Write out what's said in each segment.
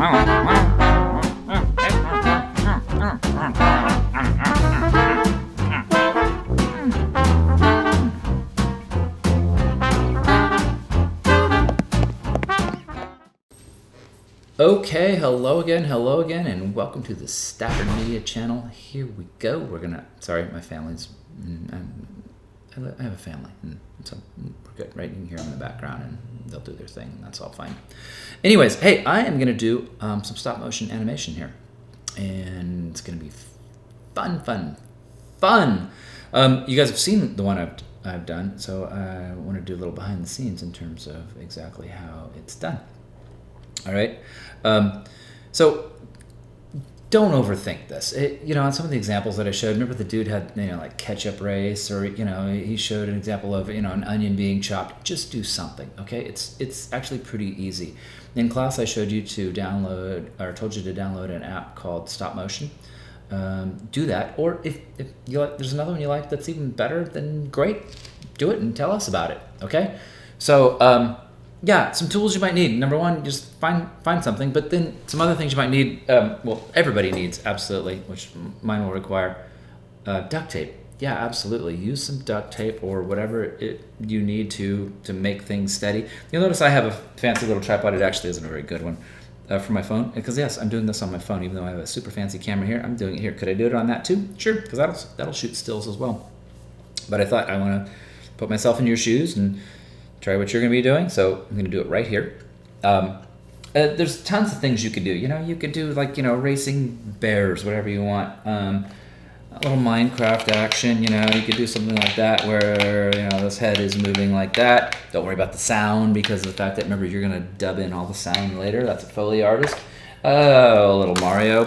Okay, hello again, and welcome to the Stafford Media channel. Here we go. Sorry, my family's, I have a family, and so we're good, right? You can hear them in the background, and they'll do their thing, and that's all fine. Anyways, hey, I am going to do some stop motion animation here, and it's going to be fun. You guys have seen the one I've done, so I want to do a little behind the scenes in terms of exactly how it's done. All right. So don't overthink this. On some of the examples that I showed, remember the dude had, like ketchup race, or, he showed an example of, an onion being chopped. Just do something. Okay. It's actually pretty easy. In class, I showed you to told you to download an app called Stop Motion. Do that. Or if you like, there's another one you like that's even better, then great. Do it and tell us about it. Okay. So, yeah, some tools you might need. Number one, just find something, but then some other things you might need. Everybody needs, absolutely, which mine will require duct tape. Yeah, absolutely. Use some duct tape or whatever you need to make things steady. You'll notice I have a fancy little tripod. It actually isn't a very good one for my phone, because yes, I'm doing this on my phone, even though I have a super fancy camera here. I'm doing it here. Could I do it on that too? Sure, because that'll shoot stills as well. But I thought I want to put myself in your shoes and try what you're going to be doing, so I'm going to do it right here. There's tons of things you could do. You could do racing bears, whatever you want. A little Minecraft action. You could do something like that where this head is moving like that. Don't worry about the sound because of the fact that remember you're going to dub in all the sound later. That's a Foley artist. A little Mario,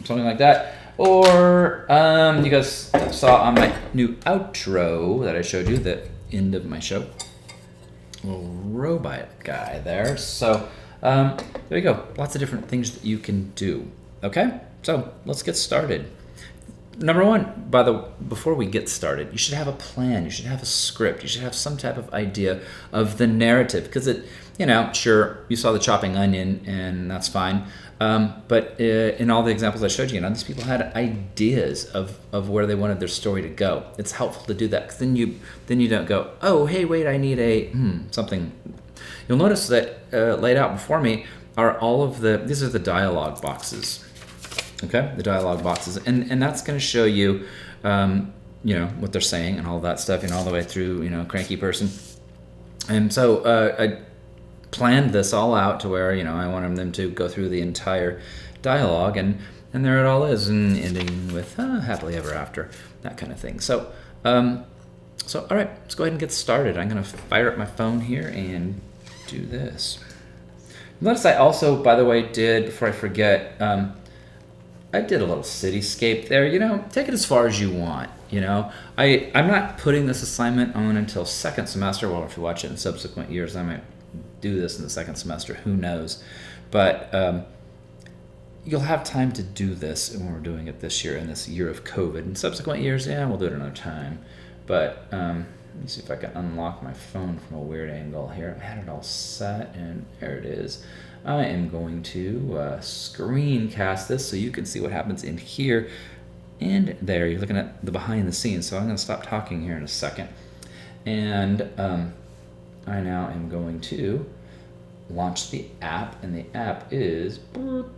something like that. Or you guys saw on my new outro that I showed you that. End of my show, little robot guy there. So there you go, lots of different things that you can do. Okay, so let's get started. Number one, before we get started, you should have a plan, you should have a script, you should have some type of idea of the narrative, because sure, you saw the chopping onion and that's fine, but in all the examples I showed you, these people had ideas of where they wanted their story to go. It's helpful to do that, because then you don't go, oh, hey, wait, I need a something. You'll notice that laid out before me are these are the dialogue boxes. Okay, the dialogue boxes, and that's going to show you, what they're saying and all that stuff, all the way through, cranky person. And so I planned this all out to where, I wanted them to go through the entire dialogue, and there it all is, and ending with happily ever after, that kind of thing. So, all right, let's go ahead and get started. I'm going to fire up my phone here and do this. Notice I also, by the way, before I forget, I did a little cityscape there. Take it as far as you want. I'm not putting this assignment on until second semester. Well, if you watch it in subsequent years, I might do this in the second semester. Who knows? But you'll have time to do this when we're doing it this year, in this year of COVID. In subsequent years, we'll do it another time. But let me see if I can unlock my phone from a weird angle here. I had it all set, and there it is. I am going to screencast this so you can see what happens in here. And there, you're looking at the behind the scenes. So I'm going to stop talking here in a second. And I now am going to launch the app. And the app is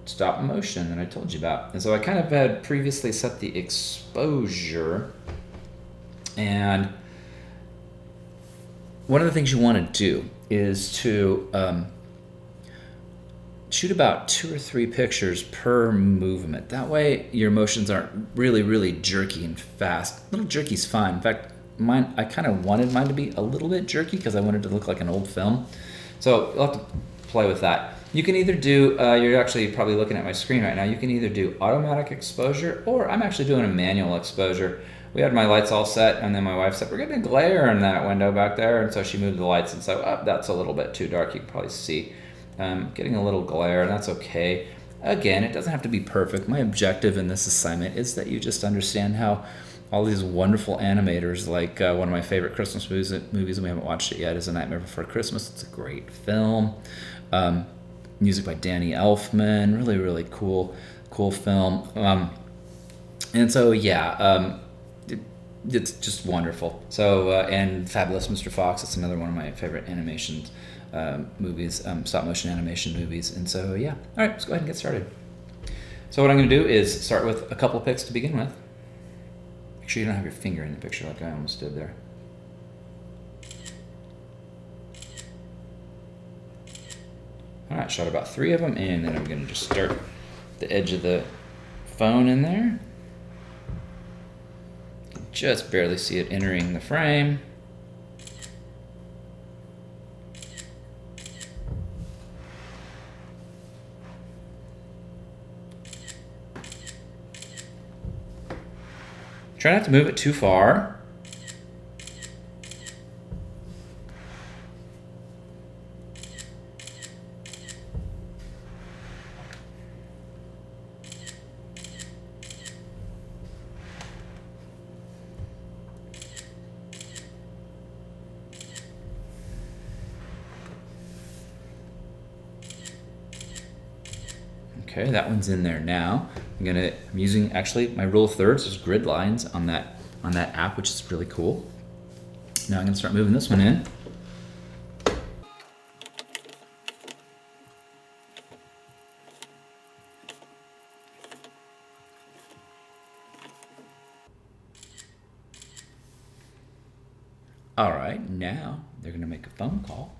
Stop Motion that I told you about. And so I kind of had previously set the exposure. And one of the things you want to do is to shoot about 2 or 3 pictures per movement. That way your motions aren't really, really jerky and fast. A little jerky's fine. In fact, I kind of wanted mine to be a little bit jerky because I wanted it to look like an old film. So you'll have to play with that. You can either do, you're actually probably looking at my screen right now, you can either do automatic exposure, or I'm actually doing a manual exposure. We had my lights all set, and then my wife said, we're getting a glare in that window back there, and so she moved the lights and said, oh, that's a little bit too dark. You can probably see getting a little glare, and that's okay. Again, it doesn't have to be perfect. My objective in this assignment is that you just understand how all these wonderful animators, like one of my favorite Christmas movies, and we haven't watched it yet, is A Nightmare Before Christmas. It's a great film. music by Danny Elfman. Really, really cool film. And so yeah, it's just wonderful. So and Fabulous Mr. Fox. It's another one of my favorite animation movies, stop motion animation movies. And so yeah, all right, let's go ahead and get started. So what I'm going to do is start with a couple pics to begin with. Make sure you don't have your finger in the picture like I almost did there. All right, shot about 3 of them, and then I'm going to just start the edge of the phone in there. Just barely see it entering the frame. Try not to move it too far. Okay, that one's in there now. I'm using actually my rule of thirds. There's grid lines on that app, which is really cool. Now I'm gonna start moving this one in. All right, now they're gonna make a phone call.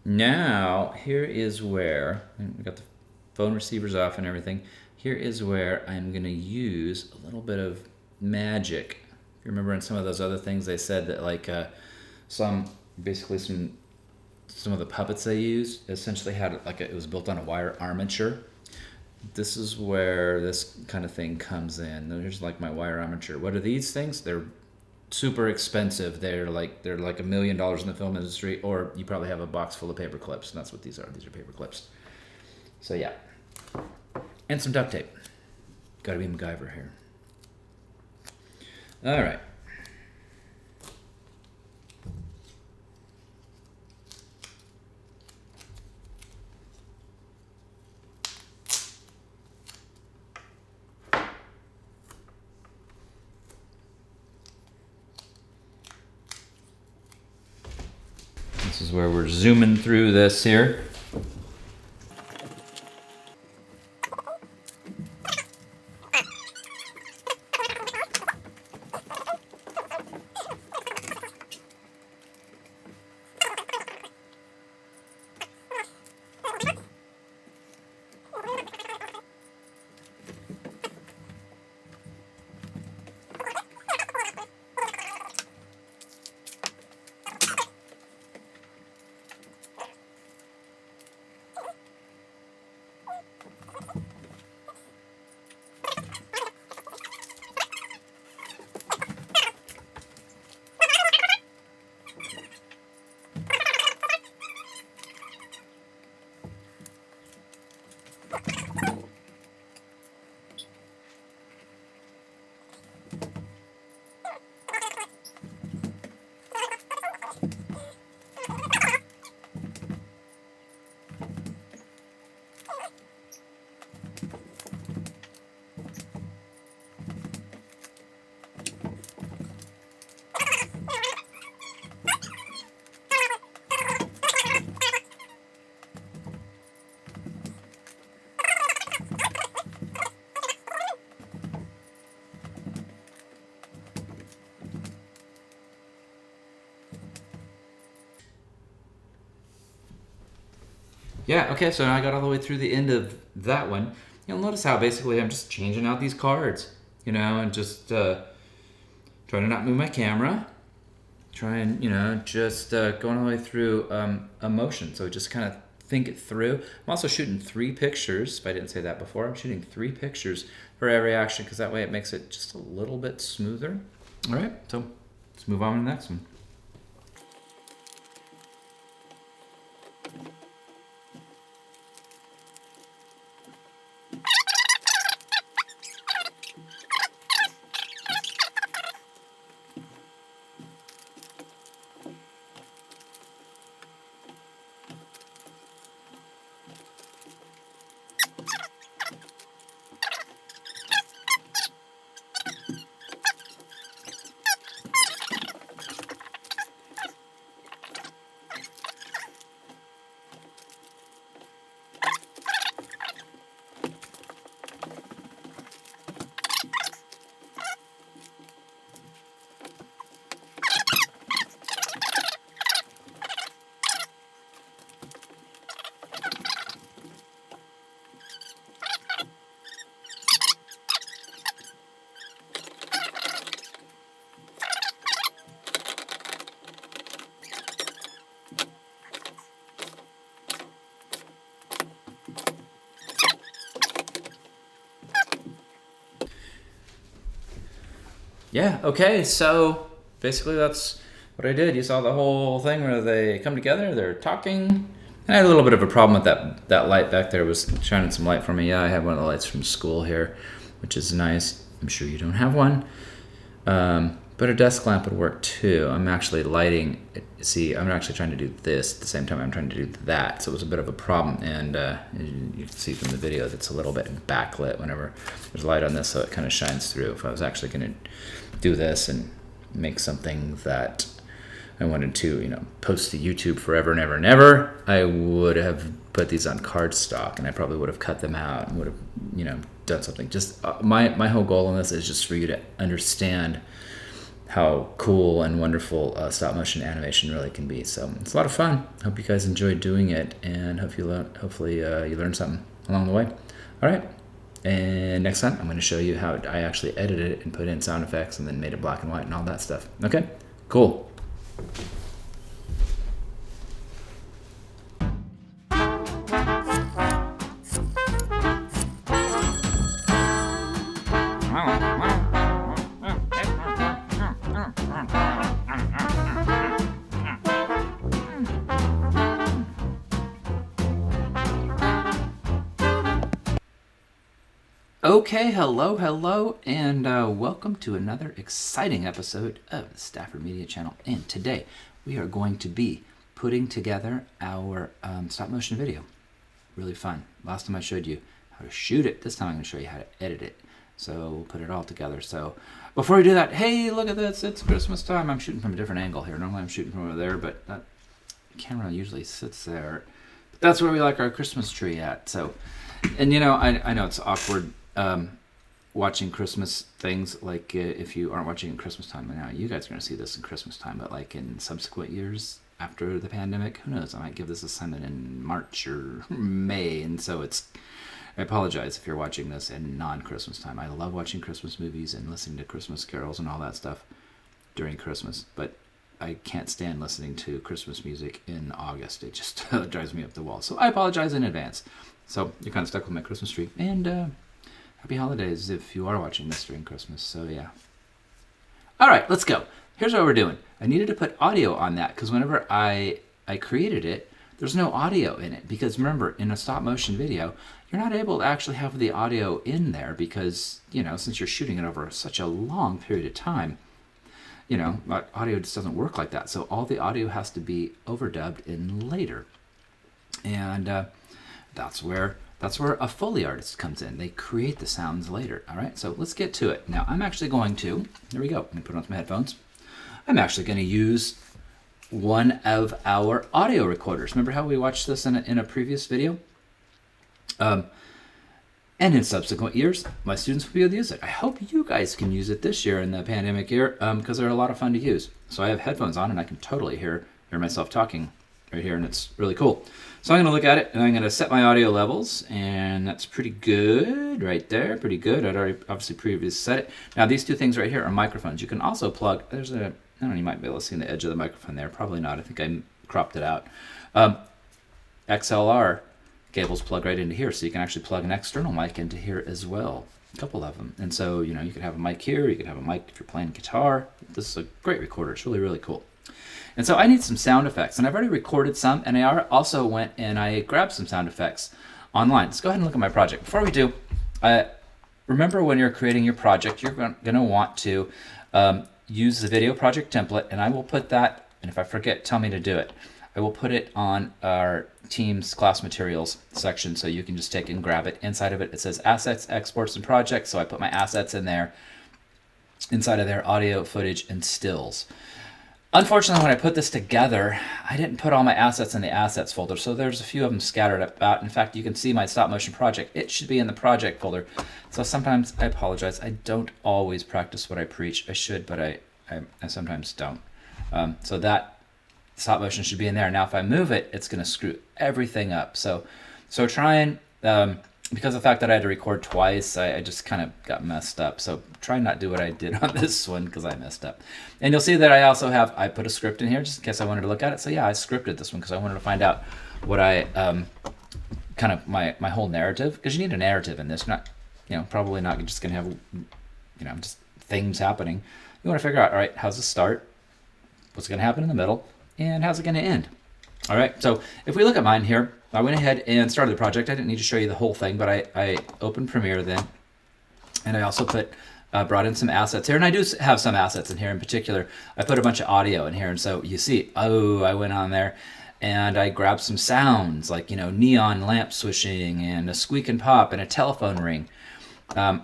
Now, here is where, we got the phone receivers off and everything. Here is where I'm gonna use a little bit of magic. If you remember in some of those other things, they said that like some of the puppets they used essentially had like it was built on a wire armature. This is where this kind of thing comes in. There's like my wire armature. What are these things? They're super expensive. They're like $1 million in the film industry, or you probably have a box full of paper clips, and that's what these are. These are paper clips. So yeah, and some duct tape. Got to be MacGyver here. All right. This is where we're zooming through this here. Yeah, okay, so I got all the way through the end of that one. You'll notice how basically I'm just changing out these cards, and just trying to not move my camera. Try and, just going all the way through emotion. So just kind of think it through. I'm also shooting 3 pictures, if I didn't say that before. I'm shooting 3 pictures for every action because that way it makes it just a little bit smoother. All right, so let's move on to the next one. Yeah, okay, so basically that's what I did. You saw the whole thing where they come together, they're talking. And I had a little bit of a problem with that light back there. It was shining some light for me. Yeah, I have one of the lights from school here, which is nice. I'm sure you don't have one. But a desk lamp would work too. I'm actually lighting. See, I'm actually trying to do this at the same time I'm trying to do that. So it was a bit of a problem. And you can see from the video that's a little bit backlit whenever there's light on this, so it kind of shines through. If I was actually going to do this and make something that I wanted to, post to YouTube forever and ever and ever, I would have put these on cardstock, and I probably would have cut them out and would have, done something. Just my whole goal in this is just for you to understand how cool and wonderful stop motion animation really can be. So it's a lot of fun. Hope you guys enjoyed doing it, and hopefully you learned something along the way. All right. And next time, I'm going to show you how I actually edited it and put in sound effects and then made it black and white and all that stuff. Okay? Cool. Okay, hello, and welcome to another exciting episode of the Stafford Media Channel. And today we are going to be putting together our stop motion video. Really fun. Last time I showed you how to shoot it. This time I'm going to show you how to edit it. So we'll put it all together. So before we do that, hey, look at this. It's Christmas time. I'm shooting from a different angle here. Normally I'm shooting from over there, but that camera usually sits there. But that's where we like our Christmas tree at. So, and I know it's awkward watching Christmas things, like if you aren't watching in Christmas time now, you guys are going to see this in Christmas time, but like in subsequent years after the pandemic, who knows, I might give this assignment in March or May, and so I apologize if you're watching this in non-Christmas time. I love watching Christmas movies and listening to Christmas carols and all that stuff during Christmas, but I can't stand listening to Christmas music in August. It just drives me up the wall, so I apologize in advance. So you're kind of stuck with my Christmas tree, and happy holidays if you are watching this during Christmas. So yeah. All right, let's go. Here's what we're doing. I needed to put audio on that because whenever I created it, there's no audio in it. Because remember, in a stop motion video, you're not able to actually have the audio in there because, since you're shooting it over such a long period of time, audio just doesn't work like that. So all the audio has to be overdubbed in later. And that's where a Foley artist comes in. They create the sounds later. All right, so let's get to it. Now, I'm actually going to, here we go. Let me put on some headphones. I'm actually going to use one of our audio recorders. Remember how we watched this in a previous video? And in subsequent years, my students will be able to use it. I hope you guys can use it this year in the pandemic year because they're a lot of fun to use. So I have headphones on and I can totally hear myself talking right here, and it's really cool. So I'm going to look at it, and I'm going to set my audio levels, and that's pretty good right there, pretty good. I'd already obviously previously set it. Now these two things right here are microphones. You can also plug, I don't know, you might be able to see the edge of the microphone there. Probably not. I think I cropped it out. XLR cables plug right into here, so you can actually plug an external mic into here as well. A couple of them. And so, you could have a mic here, you could have a mic if you're playing guitar. This is a great recorder. It's really, really cool. And so I need some sound effects, and I've already recorded some, and I also went and I grabbed some sound effects online. Let's go ahead and look at my project. Before we do, remember when you're creating your project, you're going to want to use the video project template, and I will put that, and if I forget, tell me to do it. I will put it on our Teams class materials section, so you can just take and grab it. Inside of it, it says assets, exports, and projects, so I put my assets in there. Inside of there, audio, footage, and stills. Unfortunately, when I put this together, I didn't put all my assets in the assets folder, so there's a few of them scattered about. In fact, you can see my stop motion project. It should be in the project folder. So sometimes, I apologize, I don't always practice what I preach. I should, but I sometimes don't. So that stop motion should be in there. Now, if I move it, it's going to screw everything up. So try and, because of the fact that I had to record twice, I just kind of got messed up. So try not to do what I did on this one because I messed up. And you'll see that I put a script in here just in case I wanted to look at it. So yeah, I scripted this one because I wanted to find out what kind of my whole narrative, because you need a narrative in this. Not, probably not just going to have, just things happening. You want to figure out, all right, how's this start? What's going to happen in the middle? And how's it going to end? All right, so if we look at mine here, I went ahead and started the project. I didn't need to show you the whole thing, but I opened Premiere then, and I also brought in some assets here, and I do have some assets in here. In particular, I put a bunch of audio in here, and so you see, I went on there and I grabbed some sounds like, neon lamp swishing and a squeak and pop and a telephone ring.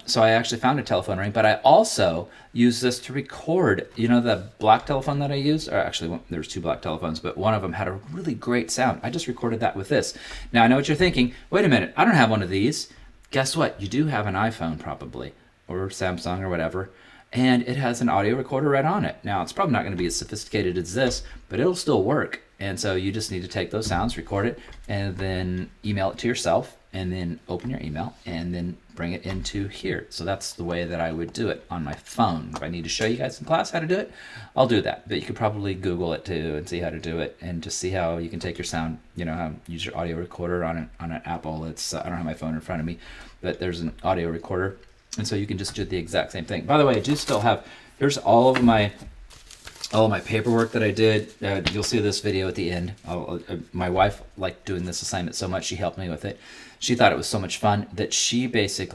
So I actually found a telephone ring, but I also used this to record, the black telephone that I used, or actually there's two black telephones, but one of them had a really great sound. I just recorded that with this. Now I know what you're thinking. Wait a minute, I don't have one of these. Guess what? You do have an iPhone probably, or Samsung or whatever, and it has an audio recorder right on it. Now it's probably not going to be as sophisticated as this, but it'll still work. And so you just need to take those sounds, record it, and then email it to yourself, and then open your email, and then bring it into here. So that's the way that I would do it on my phone. If I need to show you guys in class how to do it, I'll do that. But you could probably Google it too and see how to do it, and just see how you can take your sound, use your audio recorder on an Apple. It's I don't have my phone in front of me, but there's an audio recorder, and so you can just do the exact same thing. By the way, I do still have, here's all of my paperwork that I did. You'll see this video at the end. My wife liked doing this assignment so much, she helped me with it. She thought it was so much fun that she said,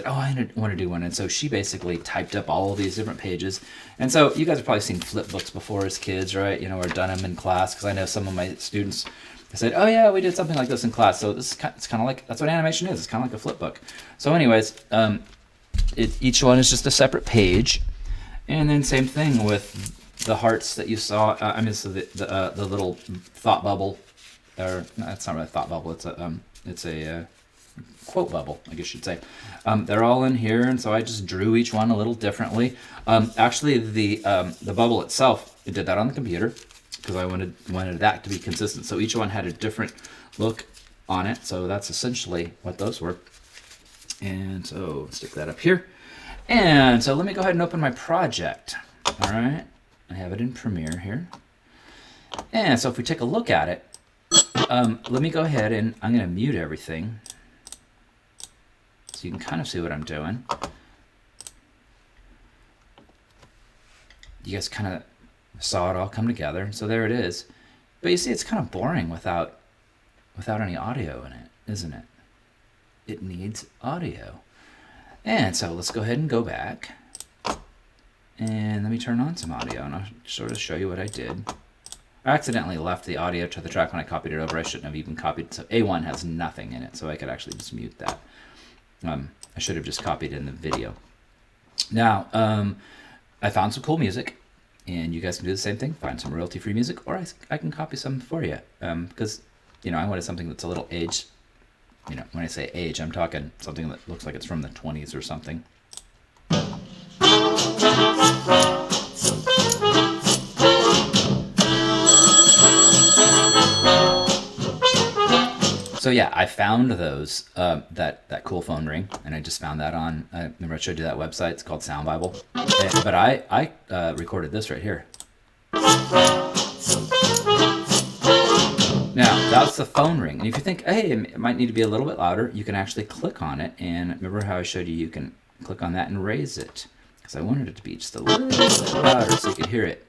I want to do one. And so she basically typed up all of these different pages. And so you guys have probably seen flip books before as kids, right? Or done them in class, because I know some of my students said, oh yeah, we did something like this in class. So it's kind of like, that's what animation is. It's kind of like a flip book. So anyways, each one is just a separate page. And then same thing with the hearts that you saw. So the little thought bubble, or no, that's not really a thought bubble. It's a quote bubble, I guess you'd say. They're all in here, and so I just drew each one a little differently. Actually, the bubble itself, I did that on the computer because I wanted that to be consistent. So each one had a different look on it. So that's essentially what those were. And so stick that up here. And so let me go ahead and open my project. All right. I have it in Premiere here. And so if we take a look at it, let me go ahead and I'm going to mute everything so you can kind of see what I'm doing. You guys kind of saw it all come together. So there it is. But you see, it's kind of boring without any audio in it, isn't it? It needs audio. And so let's go ahead and go back. And let me turn on some audio, and I'll sort of show you what I did. I accidentally left the audio to the track when I copied it over. I shouldn't have even copied. So A1 has nothing in it, so I could actually just mute that. I should have just copied it in the video. Now, I found some cool music, and you guys can do the same thing. Find some royalty-free music, or I can copy some for you. Because, I wanted something that's a little aged. When I say age, I'm talking something that looks like it's from the 20s or something. So yeah, I found those, that cool phone ring, and I just found that on, remember I showed you that website, it's called Sound Bible. But I recorded this right here. Now, that's the phone ring. And if you think, hey, it might need to be a little bit louder, you can actually click on it. And remember how I showed you can click on that and raise it. Because I wanted it to be just a little bit louder so you could hear it.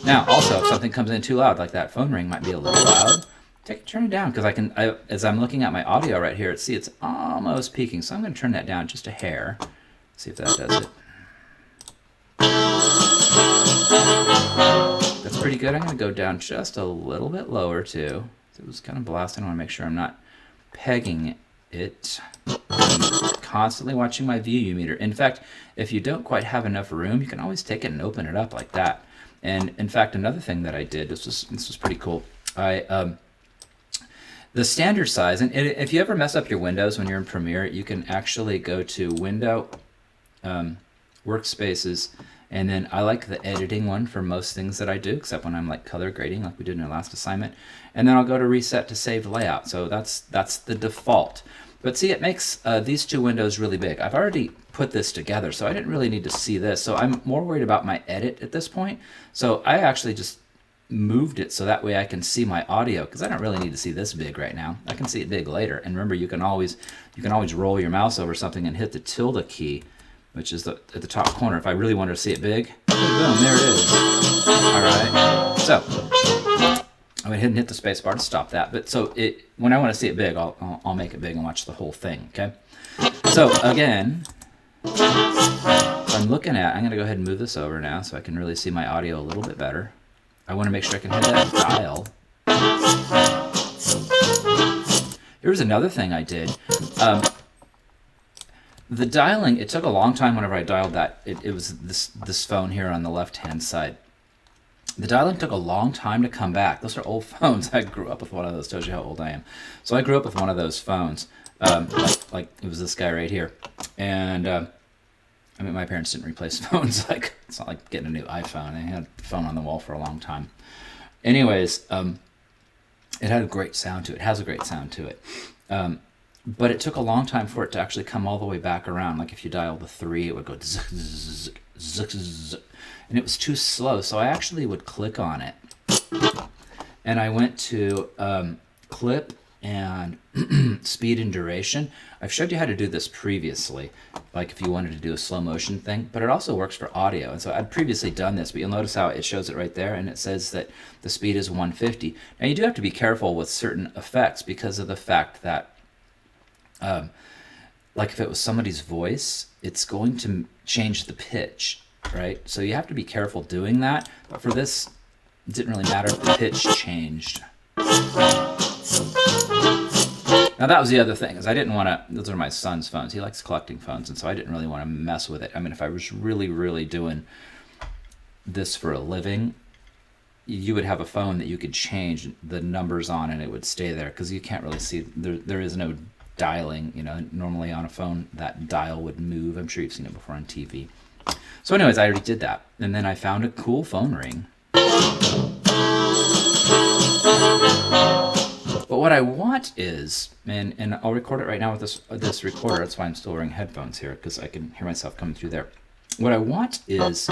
Now, also, if something comes in too loud, like that phone ring might be a little loud, turn it down. Because as I'm looking at my audio right here, it's almost peaking. So I'm going to turn that down just a hair. See if that does it. That's pretty good. I'm going to go down just a little bit lower too. It was kind of blasting. I want to make sure I'm not pegging it. I'm constantly watching my VU meter. In fact, if you don't quite have enough room, you can always take it and open it up like that. And in fact, another thing that I did, this was pretty cool. The standard size, and if you ever mess up your windows when you're in Premiere, you can actually go to Window, Workspaces, and then I like the editing one for most things that I do, except when I'm like color grading, like we did in our last assignment. And then I'll go to Reset to Saved Layout. So that's the default. But see, it makes these two windows really big. I've already put this together, so I didn't really need to see this. So I'm more worried about my edit at this point. So I actually just moved it so that way I can see my audio, because I don't really need to see this big right now. I can see it big later. And remember, you can always roll your mouse over something and hit the tilde key, which is at the top corner. If I really wanted to see it big, boom, there it is. All right. So I went ahead and hit the space bar to stop that. But so when I want to see it big, I'll make it big and watch the whole thing. Okay. So again, I'm going to go ahead and move this over now so I can really see my audio a little bit better. I want to make sure I can hit that dial. Here's another thing I did. The dialing, it took a long time whenever I dialed that. It was this phone here on the left-hand side. The dialing took a long time to come back. Those are old phones. I grew up with one of those. Tells you how old I am. So I grew up with one of those phones. Like it was this guy right here. And I mean, my parents didn't replace phones. Like, it's not like getting a new iPhone. They had a phone on the wall for a long time. Anyways, it had a great sound to it. It has a great sound to it. But it took a long time for it to actually come all the way back around. Like if you dial the 3, it would go zzz, zzz, zzz, zzz, and it was too slow. So I actually would click on it. And I went to clip and speed and duration. I've showed you how to do this previously, like if you wanted to do a slow motion thing, but it also works for audio. And so I'd previously done this, but you'll notice how it shows it right there, and it says that the speed is 150. Now you do have to be careful with certain effects because of the fact that like if it was somebody's voice, it's going to change the pitch, right? So you have to be careful doing that. But for this, it didn't really matter if the pitch changed. Now that was the other thing, is I didn't want to, those are my son's phones. He likes collecting phones, and so I didn't really want to mess with it. I mean, if I was really, really doing this for a living, you would have a phone that you could change the numbers on and it would stay there, because you can't really see, there is no dialing, you know. Normally on a phone, that dial would move. I'm sure you've seen it before on TV. So anyways, I already did that. And then I found a cool phone ring. But what I want is, and I'll record it right now with this recorder. That's why I'm still wearing headphones here, because I can hear myself coming through there. What I want is,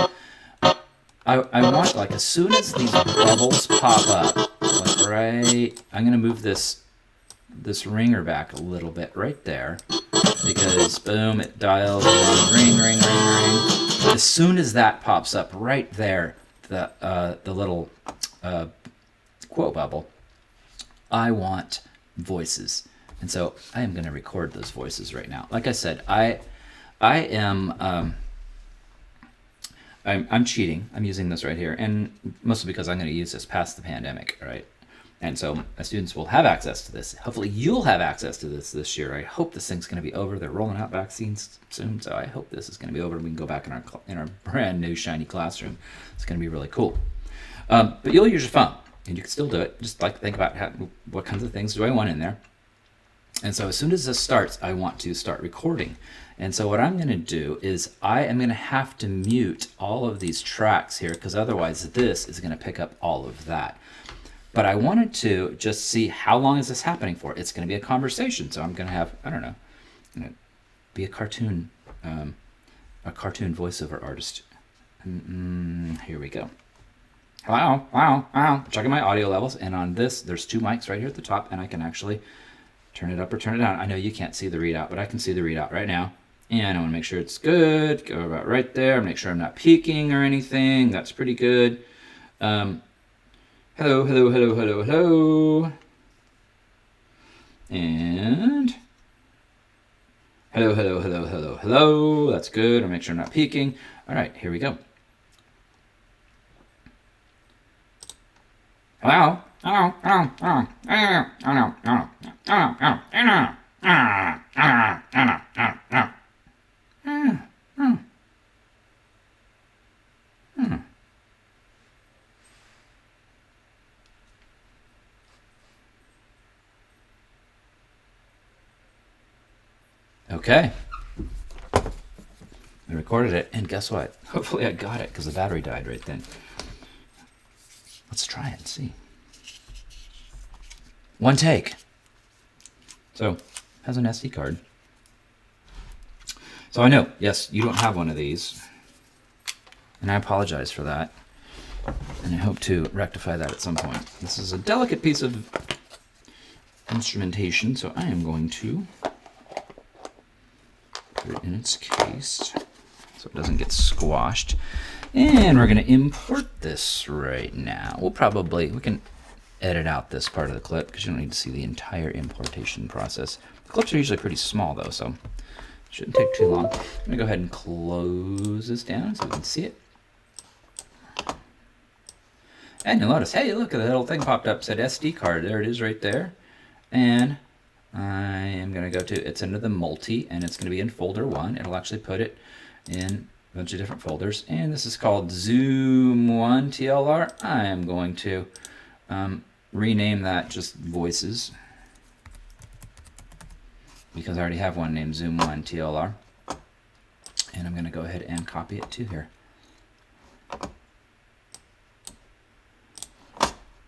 I want, like, as soon as these bubbles pop up, like right, I'm going to move this ringer back a little bit right there, because boom, it dials, ring, ring, ring, ring. As soon as that pops up right there, the little quote bubble, I want voices. And so I am going to record those voices right now. Like I said, I'm cheating. I'm using this right here, and mostly because I'm going to use this past the pandemic, right? And so my students will have access to this. Hopefully you'll have access to this year. I hope this thing's going to be over. They're rolling out vaccines soon, so I hope this is going to be over and we can go back in our brand new shiny classroom. It's going to be really cool. But you'll use your phone, and you can still do it. Just like think about what kinds of things do I want in there. And so as soon as this starts, I want to start recording. And so what I'm going to do is I am going to have to mute all of these tracks here, because otherwise this is going to pick up all of that. But I wanted to just see how long is this happening for. It's going to be a conversation, so I'm going to have, I don't know, I'm going to be a cartoon voiceover artist. Here we go. Hello, hello, hello. Checking my audio levels, and on this, there's 2 mics right here at the top, and I can actually turn it up or turn it down. I know you can't see the readout, but I can see the readout right now. And I want to make sure it's good. Go about right there. Make sure I'm not peaking or anything. That's pretty good. Hello, hello, hello, hello, hello. And hello, hello, hello, hello, hello. That's good. I'll make sure I'm not peaking. All right, here we go. Hello. Hello, hello, hello, hello, hello, hello, hello, hello, hello. Okay. I recorded it, and guess what? Hopefully I got it, because the battery died right then. Let's try it and see. 1 take. So, has an SD card. So I know, yes, you don't have one of these, and I apologize for that. And I hope to rectify that at some point. This is a delicate piece of instrumentation, so I am going to put it in its case so it doesn't get squashed. And we're going to import this right now. We can edit out this part of the clip because you don't need to see the entire importation process. The clips are usually pretty small though, so it shouldn't take too long. I'm going to go ahead and close this down so we can see it. And you'll notice, hey, look, the little thing popped up, said SD card. There it is right there. And I am going to go to, it's under the multi, and it's going to be in folder 1. It'll actually put it in a bunch of different folders. And this is called Zoom 1 TLR. I am going to rename that just Voices, because I already have one named Zoom 1 TLR. And I'm going to go ahead and copy it to here.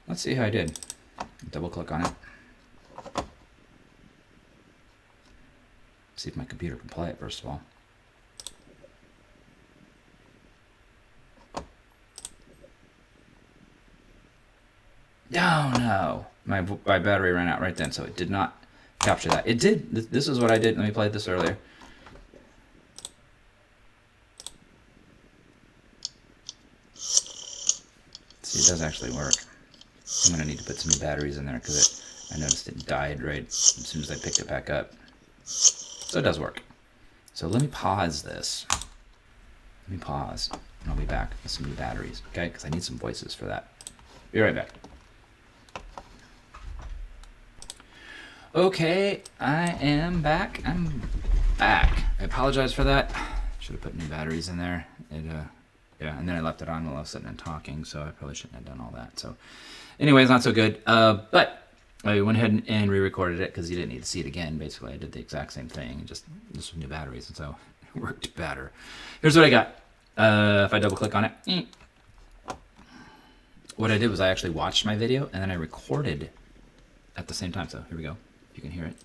Let's see how I did. Double click on it. See if my computer can play it first of all. Oh no! My battery ran out right then, so it did not capture that. It did. This is what I did. Let me play this earlier. See, it does actually work. I'm going to need to put some new batteries in there because I noticed it died right as soon as I picked it back up. So it does work. So let me pause this. Let me pause, and I'll be back with some new batteries, okay? Because I need some voices for that. Be right back. Okay, I am back. I'm back. I apologize for that. Should have put new batteries in there. Yeah, and then I left it on while I was sitting and talking, so I probably shouldn't have done all that. So anyways, not so good. But I went ahead and re-recorded it because you didn't need to see it again. Basically, I did the exact same thing, just with new batteries, and so it worked better. Here's what I got. If I double click on it, what I did was I actually watched my video and then I recorded at the same time. So here we go. If you can hear it.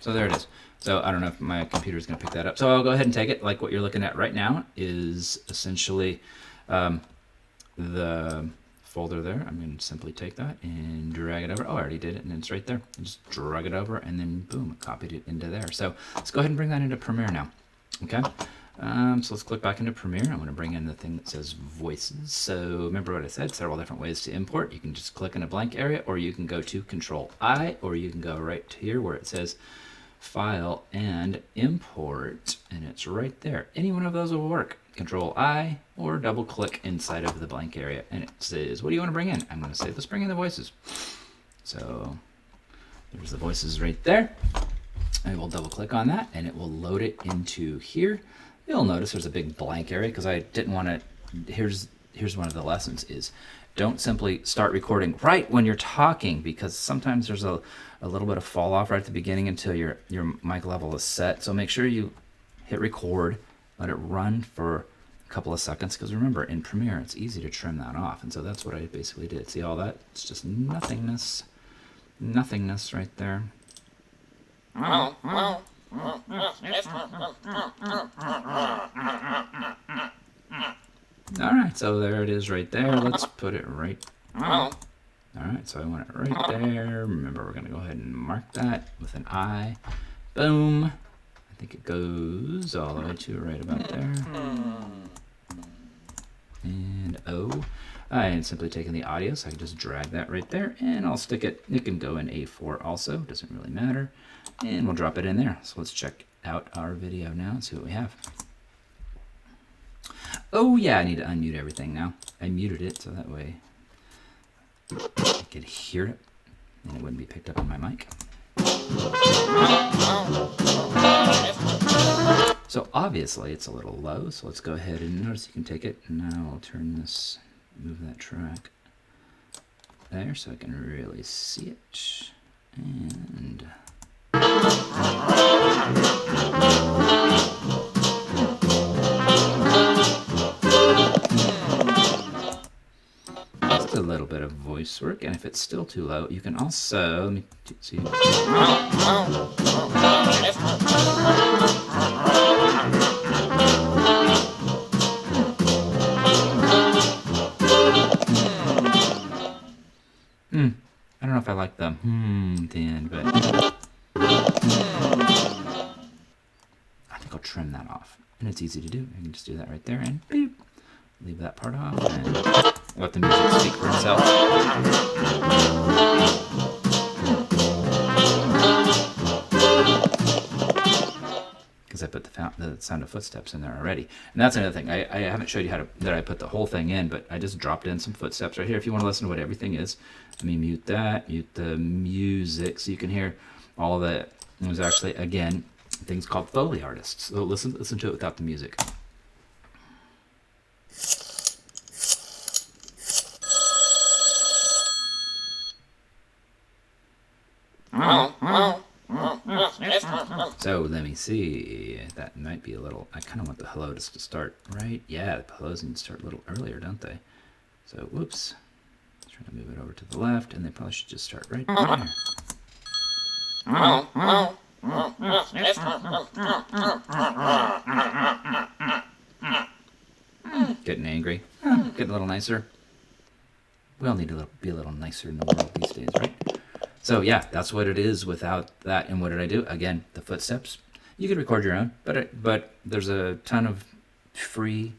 So there it is. So I don't know if my computer is going to pick that up. So I'll go ahead and take it. Like what you're looking at right now is essentially the folder there. I'm going to simply take that and drag it over. Oh, I already did it, and it's right there. I just drag it over, and then boom, it copied it into there. So let's go ahead and bring that into Premiere now. Okay. So let's click back into Premiere. I'm going to bring in the thing that says Voices. So remember what I said, several different ways to import. You can just click in a blank area, or you can go to Control-I, or you can go right to here where it says File and Import, and it's right there. Any one of those will work. Control-I, or double click inside of the blank area, and it says, what do you want to bring in? I'm going to say, let's bring in the voices. So there's the voices right there. I will double click on that, and it will load it into here. You'll notice there's a big blank area because I didn't want to. Here's one of the lessons is don't simply start recording right when you're talking, because sometimes there's a little bit of fall off right at the beginning until your mic level is set. So make sure you hit record, let it run for a couple of seconds, because remember in Premiere it's easy to trim that off, and so that's what I basically did. See all that? It's just nothingness right there. Alright, so there it is right there. Let's put it right. Alright, so I want it right there. Remember, we're going to go ahead and mark that with an I. Boom. I think it goes all the way to right about there. And O. I am simply taking the audio, so I can just drag that right there, and I'll stick it. It can go in A4 also, doesn't really matter. And we'll drop it in there. So let's check out our video now and see what we have. Oh yeah, I need to unmute everything now. I muted it so that way I could hear it and it wouldn't be picked up on my mic. So obviously it's a little low, so let's go ahead and notice you can take it. And now I'll turn this, move that track there so I can really see it. And just a little bit of voice work, and if it's still too low, you can also, let me see. if I like the at the end, but I think I'll trim that off. And it's easy to do. I can just do that right there and beep. Leave that part off and let the music speak for itself. Because I put the sound of footsteps in there already. And that's another thing. I haven't showed you that I put the whole thing in, but I just dropped in some footsteps right here. If you want to listen to what everything is, let me mute that, mute the music so you can hear all of that. It was actually, again, things called Foley artists. So listen to it without the music. So let me see. That might be a little. I kind of want the hello to start right. Yeah, the hellos need to start a little earlier, don't they? So whoops. Trying to move it over to the left, and they probably should just start right there. Getting angry. Getting a little nicer. We all need to be a little nicer in the world these days, right? So yeah, that's what it is without that. And what did I do? Again, the footsteps. You can record your own, but there's a ton of free,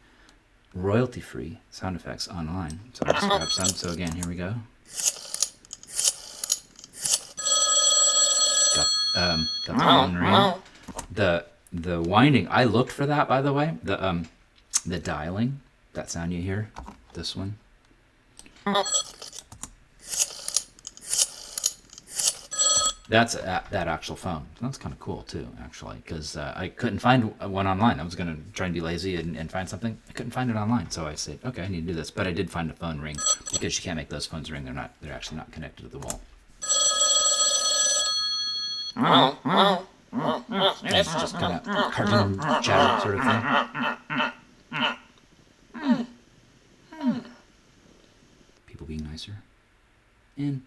royalty-free sound effects online. So I just grabbed some. So again, here we go. Got the phone ring. The winding. I looked for that, by the way. The dialing. That sound you hear. This one. That's that actual phone. That's kind of cool too, actually, because I couldn't find one online. I was going to try and be lazy and find something. I couldn't find it online, so I said, okay, I need to do this. But I did find a phone ring because you can't make those phones ring. They're actually not connected to the wall. And it's just kind of cartoon chatter sort of thing. People being nicer. And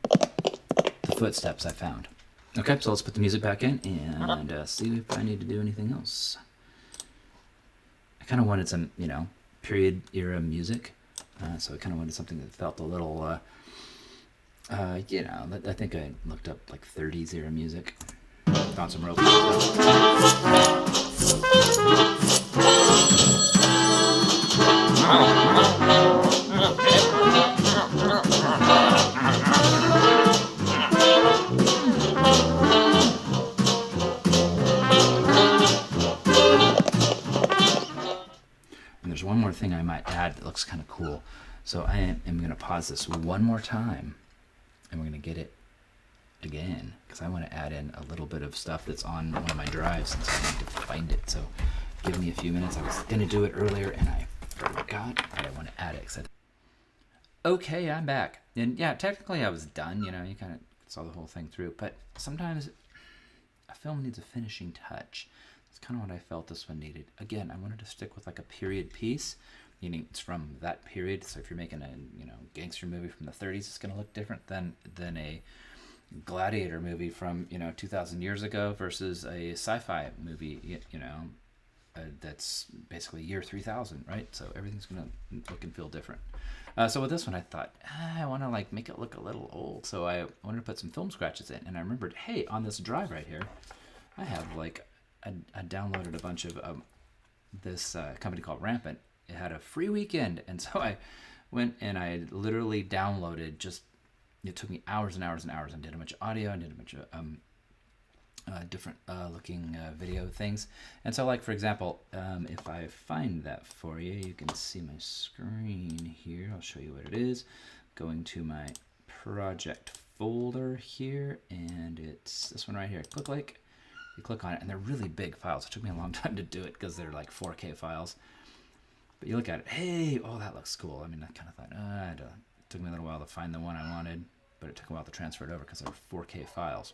the footsteps I found. Okay, so let's put the music back in and see if I need to do anything else. I kind of wanted some, period era music. So I kind of wanted something that felt a little, I think I looked up like 30s era music. Found some real stuff. There's one more thing I might add that looks kind of cool. So I am going to pause this one more time, and we're going to get it again, because I want to add in a little bit of stuff that's on one of my drives, and so I need to find it. So give me a few minutes. I was going to do it earlier, and I forgot that I want to add it. Okay, I'm back. And yeah, technically I was done. You kind of saw the whole thing through. But sometimes a film needs a finishing touch. That's kind of what I felt this one needed. Again, I wanted to stick with like a period piece, meaning it's from that period. So if you're making a gangster movie from the 30s, it's going to look different than a gladiator movie from 2,000 years ago versus a sci-fi movie that's basically year 3000, right? So everything's going to look and feel different. So with this one, I thought I want to make it look a little old, so I wanted to put some film scratches in, and I remembered, hey, on this drive right here, I have I downloaded a bunch of this company called Rampant. It had a free weekend, and so I went and I literally downloaded it took me hours and hours and hours, and did a bunch of audio and did a bunch of different looking video things. And so for example, if I find that for you, you can see my screen here. I'll show you what it is. Going to my project folder here, and it's this one right here. You click on it, and they're really big files. It took me a long time to do it because they're like 4K files. But you look at it, hey, oh, that looks cool. I mean, I kind of thought, it took me a little while to find the one I wanted, but it took a while to transfer it over because they were 4K files.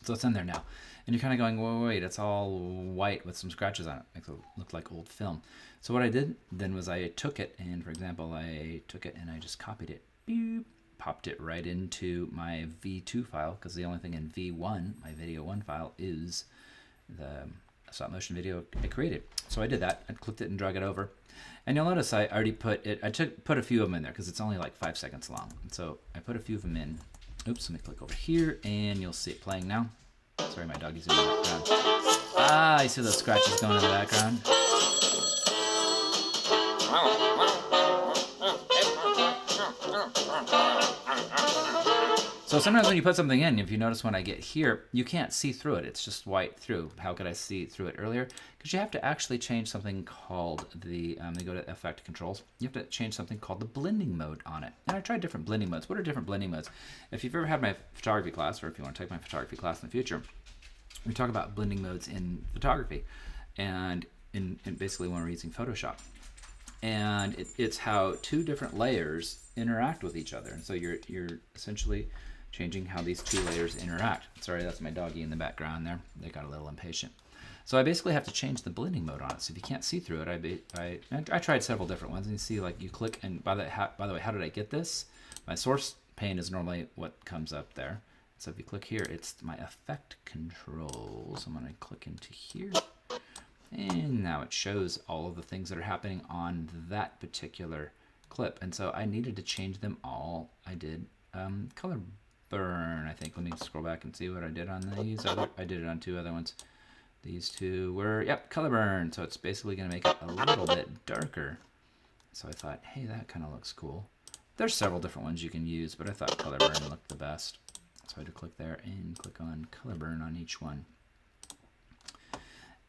So it's in there now. And you're kind of going, wait, it's all white with some scratches on it. Makes it look like old film. So what I did then was I took it, and for example, I took it and I just copied it, beep, popped it right into my V2 file, because the only thing in V1, my video 1 file, is the stop motion video I created. So I did that. I clicked it and drag it over. And you'll notice I already put a few of them in there because it's only like 5 seconds long. And so I put a few of them in. Oops, let me click over here and you'll see it playing now. Sorry, my doggy's in the background. Ah, I see those scratches going in the background. So sometimes when you put something in, if you notice when I get here, you can't see through it. It's just white through. How could I see through it earlier? Because you have to actually change something called the, they go to effect controls. You have to change something called the blending mode on it. And I tried different blending modes. What are different blending modes? If you've ever had my photography class, or if you want to take my photography class in the future, we talk about blending modes in photography and in basically when we're using Photoshop. And it's how two different layers interact with each other. And so you're essentially changing how these two layers interact. Sorry, that's my doggy in the background there. They got a little impatient. So I basically have to change the blending mode on it. So if you can't see through it, I tried several different ones. And you see, like, you click, and by the way, how did I get this? My source pane is normally what comes up there. So if you click here, it's my effect controls. I'm going to click into here. And now it shows all of the things that are happening on that particular clip. And so I needed to change them all. I did color burn, I think. Let me scroll back and see what I did on these. I did it on two other ones. These two were, yep, color burn. So it's basically going to make it a little bit darker. So I thought, hey, that kind of looks cool. There's several different ones you can use, but I thought color burn looked the best. So I had to click there and click on color burn on each one.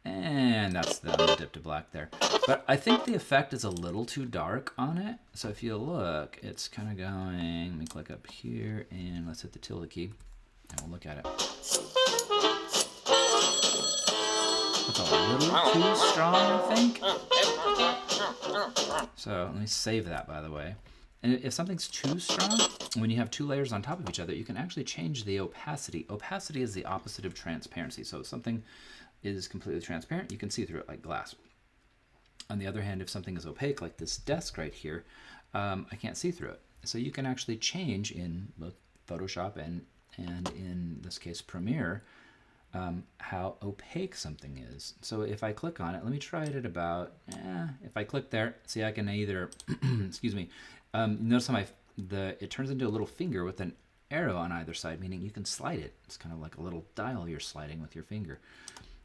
And that's the dip to black there. But I think the effect is a little too dark on it. So if you look, it's kind of going, let me click up here and let's hit the tilde key and we'll look at it. It's a little too strong, I think. So let me save that, by the way. And if something's too strong, when you have two layers on top of each other, you can actually change the opacity. Opacity is the opposite of transparency. So if something is completely transparent, you can see through it like glass. On the other hand, if something is opaque, like this desk right here, I can't see through it. So you can actually change in both Photoshop and in this case Premiere how opaque something is. So if I click on it, let me try it at about, if I click there, see I can either, excuse me, notice how it turns into a little finger with an arrow on either side, meaning you can slide it. It's kind of like a little dial you're sliding with your finger.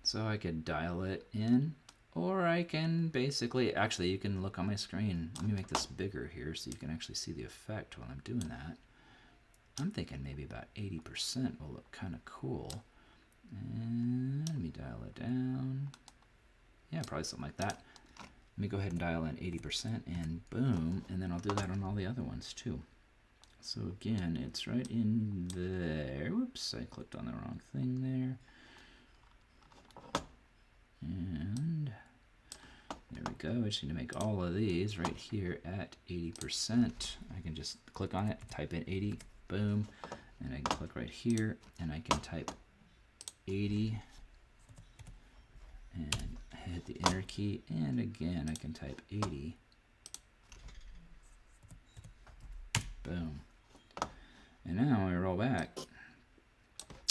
So I could dial it in, or I can basically, actually you can look on my screen. Let me make this bigger here so you can actually see the effect while I'm doing that. I'm thinking maybe about 80% will look kind of cool. And let me dial it down. Yeah, probably something like that. Let me go ahead and dial in 80% and boom, and then I'll do that on all the other ones too. So again, it's right in there. Whoops, I clicked on the wrong thing there. And there we go. I just need to make all of these right here at 80%. I can just click on it, type in 80, boom, and I can click right here and I can type 80 and hit the enter key, and again I can type 80, boom. And now when we roll back,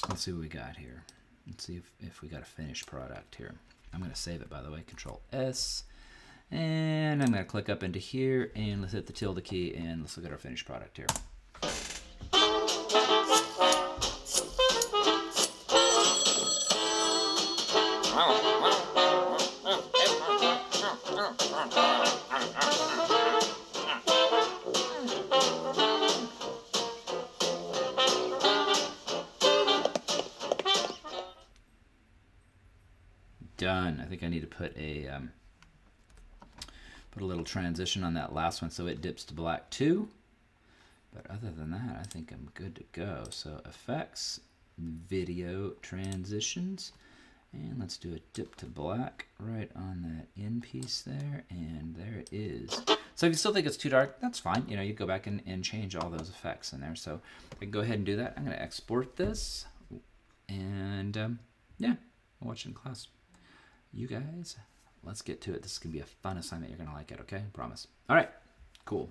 let's see what we got here. Let's see if we got a finished product here. I'm going to save it, by the way, Control S, and I'm going to click up into here and let's hit the tilde key and let's look at our finished product here. Done. I think I need to put a little transition on that last one so it dips to black too. But other than that, I think I'm good to go. So effects, video transitions, and let's do a dip to black right on that end piece there, and there it is. So if you still think it's too dark, that's fine. You know, you go back and change all those effects in there. So I can go ahead and do that. I'm going to export this, and yeah, I'll watch it in class. You guys, let's get to it. This is going to be a fun assignment. You're going to like it, okay? Promise. All right, cool.